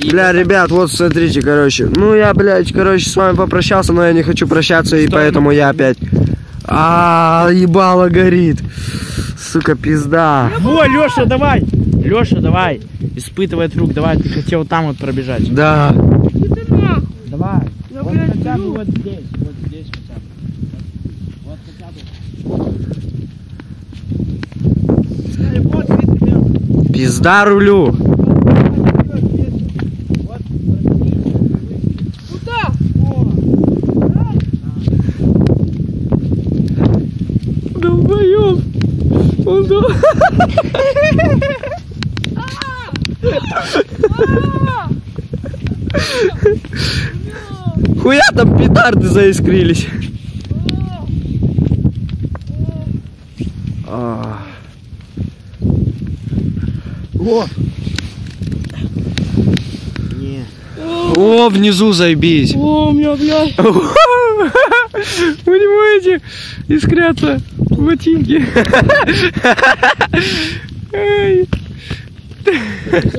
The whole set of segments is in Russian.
Бля, ребят, вот смотрите, короче. Ну, я, блядь, короче, с вами попрощался, но я не хочу прощаться, и поэтому я опять... ебало горит. Сука, пизда. Во, Леша, давай. Леша, давай. Испытывай трюк, давай. Ты хотел там вот пробежать. Да. Давай. Я, Вот блядь, хотя бы иду. вот здесь хотя бы. Вот хотя бы. Пизда рулю. Куда? Долбоёб. Он Хуя там петарды заискрились. О! Не. О, внизу заебись. О, у меня, блядь. У него эти искрятся ботинки.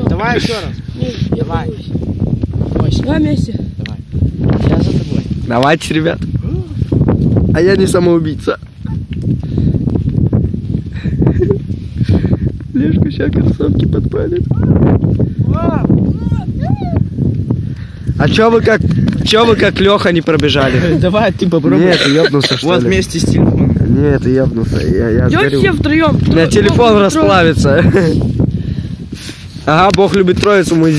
Давай еще раз. Давай. На месте. Давай. Я за тобой. Давайте, ребят. А я не самоубийца. Лешка сейчас кроссовки подпалит. А чё вы как Леха не пробежали? Давай, ты попробуй. Нет, ты ёбнулся, что Вот ли? вместе с телефоном. Нет, ты ёбнулся. Я Идёте сгорю. все втроем. У меня телефон расплавится. Ага, Бог любит троицу, мой